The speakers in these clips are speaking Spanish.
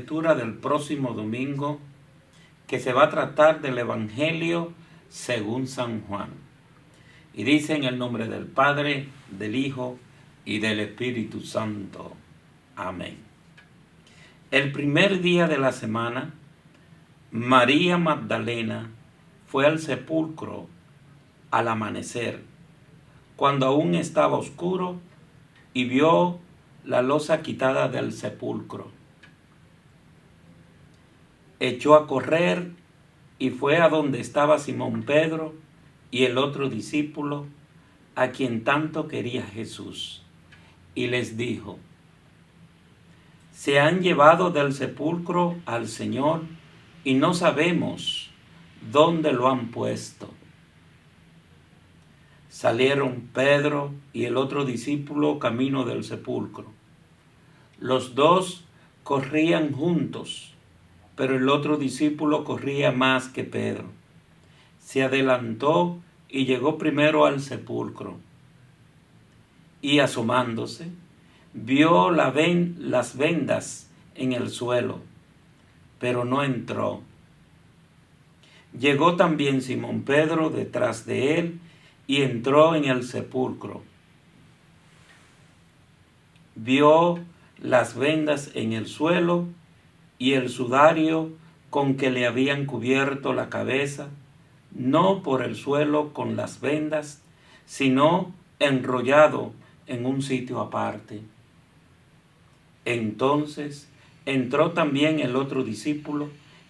lectura del próximo domingo, que se va a tratar del Evangelio según San Juan. Y dice en el nombre del Padre, del Hijo y del Espíritu Santo. Amén. El primer día de la semana, María Magdalena fue al sepulcro al amanecer, cuando aún estaba oscuro, y vio la losa quitada del sepulcro. Echó a correr y fue a donde estaba Simón Pedro y el otro discípulo, a quien tanto quería Jesús, y les dijo: se han llevado del sepulcro al Señor y no sabemos dónde lo han puesto. Salieron Pedro y el otro discípulo camino del sepulcro. Los dos corrían juntos, pero el otro discípulo corría más que Pedro. Se adelantó y llegó primero al sepulcro. Y asomándose, vio las vendas en el suelo, pero no entró. Llegó también Simón Pedro detrás de él y entró en el sepulcro. Vio las vendas en el suelo y el sudario con que le habían cubierto la cabeza, no por el suelo con las vendas, sino enrollado en un sitio aparte. Entonces entró también el otro discípulo,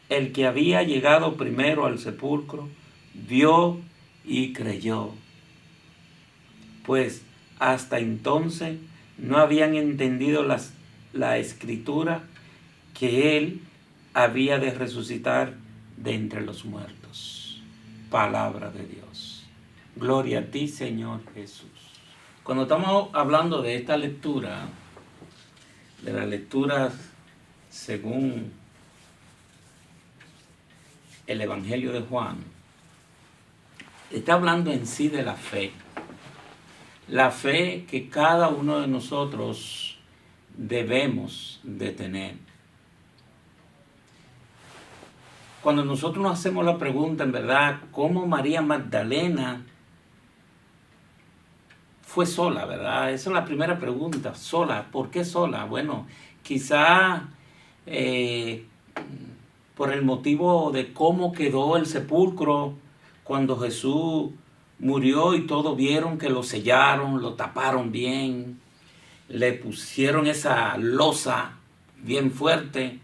el que había llegado primero al sepulcro, vio y creyó, pues hasta entonces no habían entendido la escritura que él había de resucitar de entre los muertos. Palabra de Dios. Gloria a ti, Señor Jesús. Cuando estamos hablando de esta lectura, de la lectura según el Evangelio de Juan, está hablando en sí de la fe. La fe que cada uno de nosotros debemos de tener. Cuando nosotros nos hacemos la pregunta, en verdad, ¿cómo María Magdalena fue sola, verdad? Esa es la primera pregunta, sola. ¿Por qué sola? Bueno, quizá por el motivo de cómo quedó el sepulcro cuando Jesús murió y todos vieron que lo sellaron, lo taparon bien, le pusieron esa losa bien fuerte,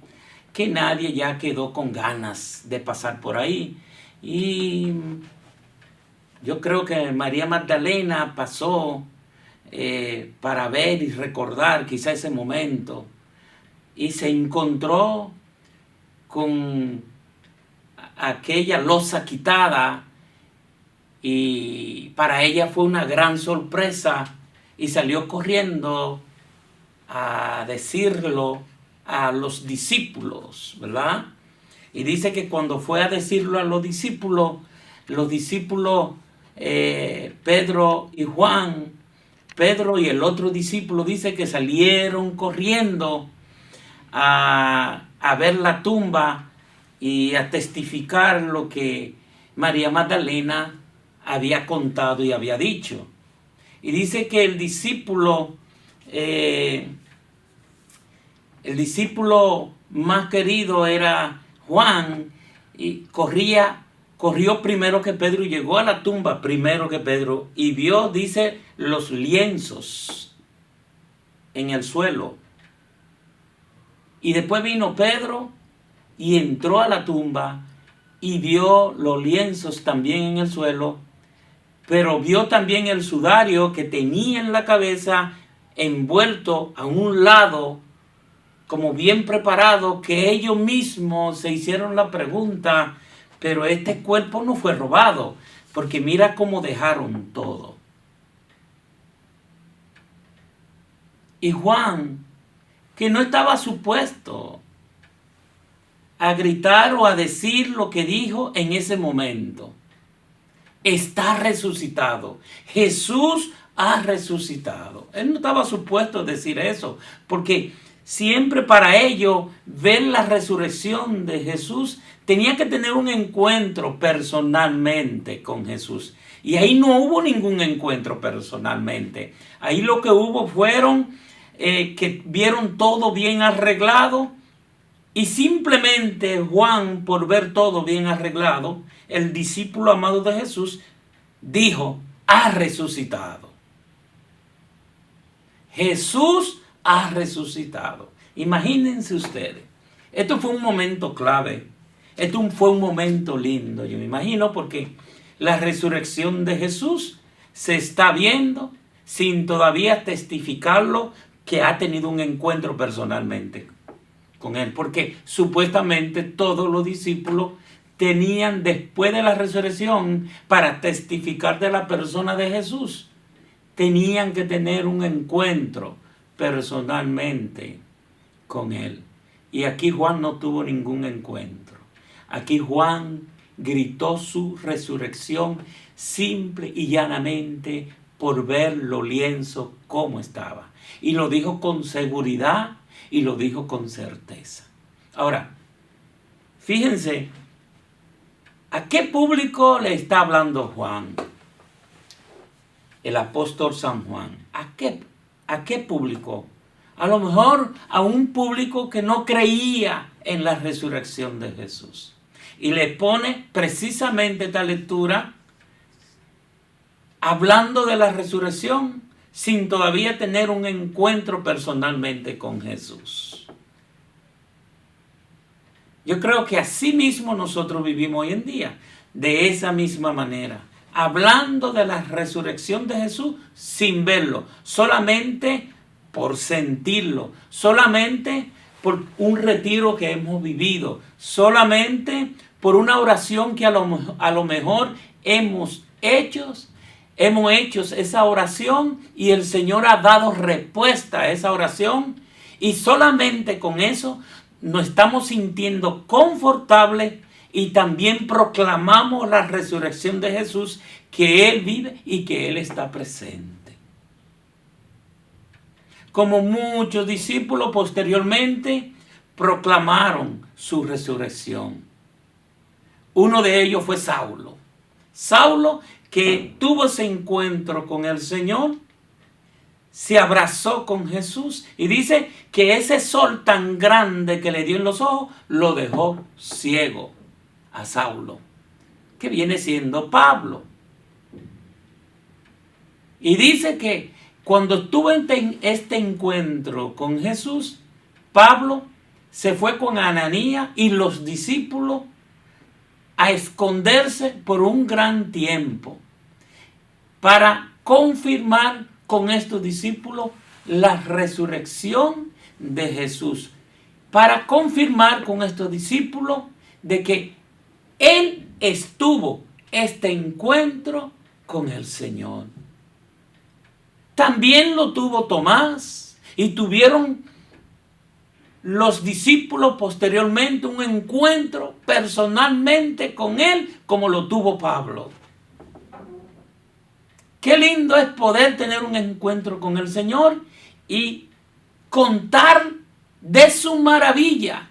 que nadie ya quedó con ganas de pasar por ahí. Y yo creo que María Magdalena pasó para ver y recordar quizá ese momento, y se encontró con aquella losa quitada, y para ella fue una gran sorpresa, y salió corriendo a decirlo a los discípulos, ¿verdad? Y dice que cuando fue a decirlo a los discípulos, Pedro y Juan, Pedro y el otro discípulo, dice que salieron corriendo a ver la tumba y a testificar lo que María Magdalena había contado y había dicho. Y dice que el discípulo más querido era Juan, y corrió primero que Pedro y llegó a la tumba primero que Pedro y vio, dice, los lienzos en el suelo. Y después vino Pedro y entró a la tumba y vio los lienzos también en el suelo, pero vio también el sudario que tenía en la cabeza envuelto a un lado, como bien preparado, que ellos mismos se hicieron la pregunta: pero este cuerpo no fue robado, porque mira cómo dejaron todo. Y Juan, que no estaba supuesto a gritar o a decir lo que dijo en ese momento, está resucitado. Jesús ha resucitado. Él no estaba supuesto a decir eso, porque siempre para ello ver la resurrección de Jesús, tenía que tener un encuentro personalmente con Jesús. Y ahí no hubo ningún encuentro personalmente. Ahí lo que hubo fueron que vieron todo bien arreglado. Y simplemente Juan, por ver todo bien arreglado, el discípulo amado de Jesús, dijo: ha resucitado. Jesús ha resucitado. Imagínense ustedes. Esto fue un momento clave. Esto fue un momento lindo, yo me imagino, porque la resurrección de Jesús se está viendo sin todavía testificarlo que ha tenido un encuentro personalmente con él. Porque supuestamente todos los discípulos tenían, después de la resurrección, para testificar de la persona de Jesús, tenían que tener un encuentro personalmente con él. Y aquí Juan no tuvo ningún encuentro. Aquí Juan gritó su resurrección simple y llanamente por ver los lienzos cómo estaba. Y lo dijo con seguridad y lo dijo con certeza. Ahora, fíjense, ¿a qué público le está hablando Juan? El apóstol San Juan. ¿A qué público? A lo mejor a un público que no creía en la resurrección de Jesús. Y le pone precisamente esta lectura hablando de la resurrección sin todavía tener un encuentro personalmente con Jesús. Yo creo que así mismo nosotros vivimos hoy en día, de esa misma manera, hablando de la resurrección de Jesús sin verlo, solamente por sentirlo, solamente por un retiro que hemos vivido, solamente por una oración que a lo mejor hemos hecho esa oración y el Señor ha dado respuesta a esa oración, y solamente con eso nos estamos sintiendo confortables y también proclamamos la resurrección de Jesús, que Él vive y que Él está presente. Como muchos discípulos posteriormente proclamaron su resurrección. Uno de ellos fue Saulo. Saulo, que tuvo ese encuentro con el Señor, se abrazó con Jesús y dice que ese sol tan grande que le dio en los ojos lo dejó ciego a Saulo, que viene siendo Pablo. Y dice que cuando tuvo este encuentro con Jesús, Pablo se fue con Ananías y los discípulos a esconderse por un gran tiempo para confirmar con estos discípulos la resurrección de Jesús, para confirmar con estos discípulos de que Él estuvo este encuentro con el Señor. También lo tuvo Tomás y tuvieron los discípulos posteriormente un encuentro personalmente con Él como lo tuvo Pablo. Qué lindo es poder tener un encuentro con el Señor y contar de su maravilla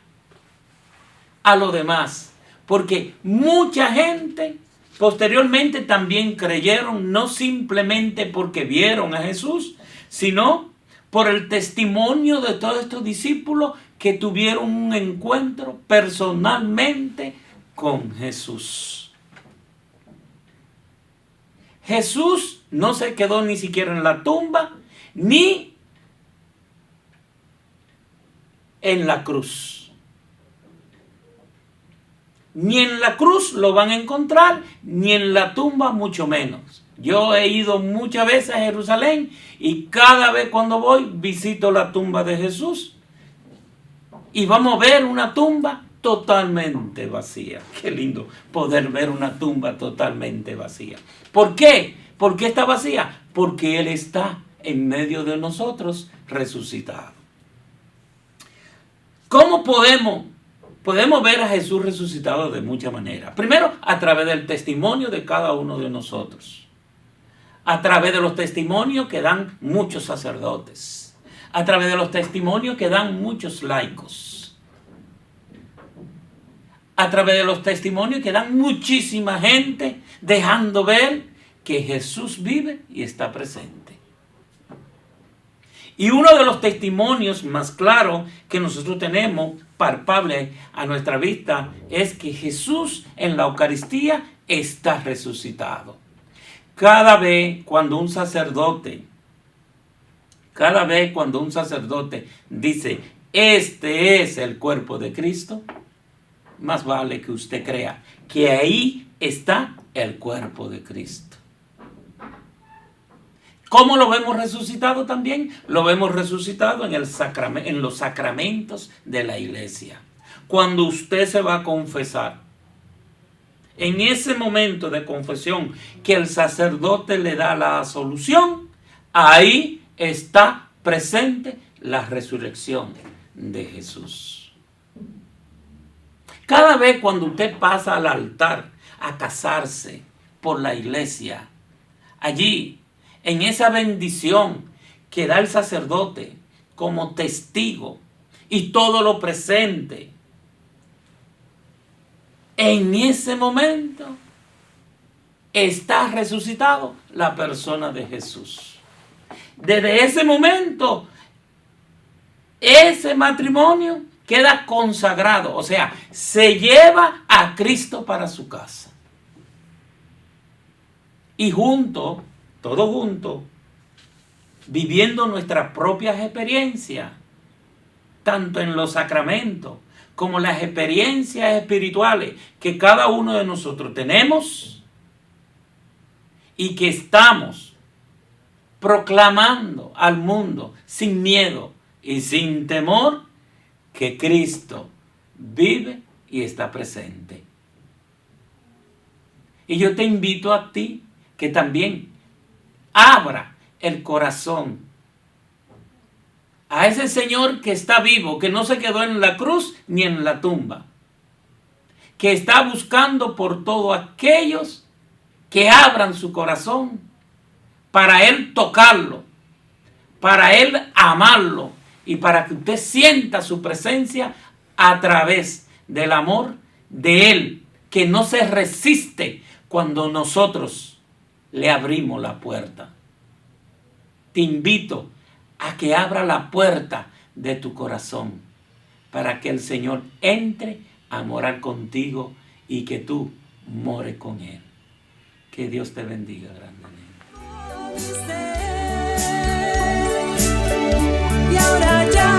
a los demás. Porque mucha gente posteriormente también creyeron, no simplemente porque vieron a Jesús, sino por el testimonio de todos estos discípulos que tuvieron un encuentro personalmente con Jesús. Jesús no se quedó ni siquiera en la tumba, ni en la cruz. Ni en la cruz lo van a encontrar, ni en la tumba mucho menos. Yo he ido muchas veces a Jerusalén y cada vez cuando voy visito la tumba de Jesús. Y vamos a ver una tumba totalmente vacía. Qué lindo poder ver una tumba totalmente vacía. ¿Por qué? ¿Por qué está vacía? Porque Él está en medio de nosotros resucitado. ¿Cómo podemos ver a Jesús resucitado? De muchas maneras. Primero, a través del testimonio de cada uno de nosotros. A través de los testimonios que dan muchos sacerdotes. a través de los testimonios que dan muchos laicos, a través de los testimonios que dan muchísima gente, dejando ver que Jesús vive y está presente. Y uno de los testimonios más claros que nosotros tenemos, palpable a nuestra vista, es que Jesús en la Eucaristía está resucitado. Cada vez cuando un sacerdote dice, este es el cuerpo de Cristo, más vale que usted crea que ahí está el cuerpo de Cristo. ¿Cómo lo vemos resucitado también? Lo vemos resucitado en los sacramentos de la iglesia. Cuando usted se va a confesar, en ese momento de confesión que el sacerdote le da la absolución, ahí está presente la resurrección de Jesús. Cada vez cuando usted pasa al altar a casarse por la iglesia, allí, en esa bendición que da el sacerdote como testigo y todo lo presente, en ese momento está resucitado la persona de Jesús. Desde ese momento, ese matrimonio queda consagrado, o sea, se lleva a Cristo para su casa. Y todos juntos, viviendo nuestras propias experiencias, tanto en los sacramentos como las experiencias espirituales que cada uno de nosotros tenemos y que estamos proclamando al mundo sin miedo y sin temor que Cristo vive y está presente. Y yo te invito a ti que también abra el corazón a ese Señor que está vivo, que no se quedó en la cruz ni en la tumba, que está buscando por todos aquellos que abran su corazón para Él tocarlo, para Él amarlo y para que usted sienta su presencia a través del amor de Él, que no se resiste cuando nosotros le abrimos la puerta. Te invito a que abra la puerta de tu corazón para que el Señor entre a morar contigo y que tú mores con Él. Que Dios te bendiga grandemente. Y ahora ya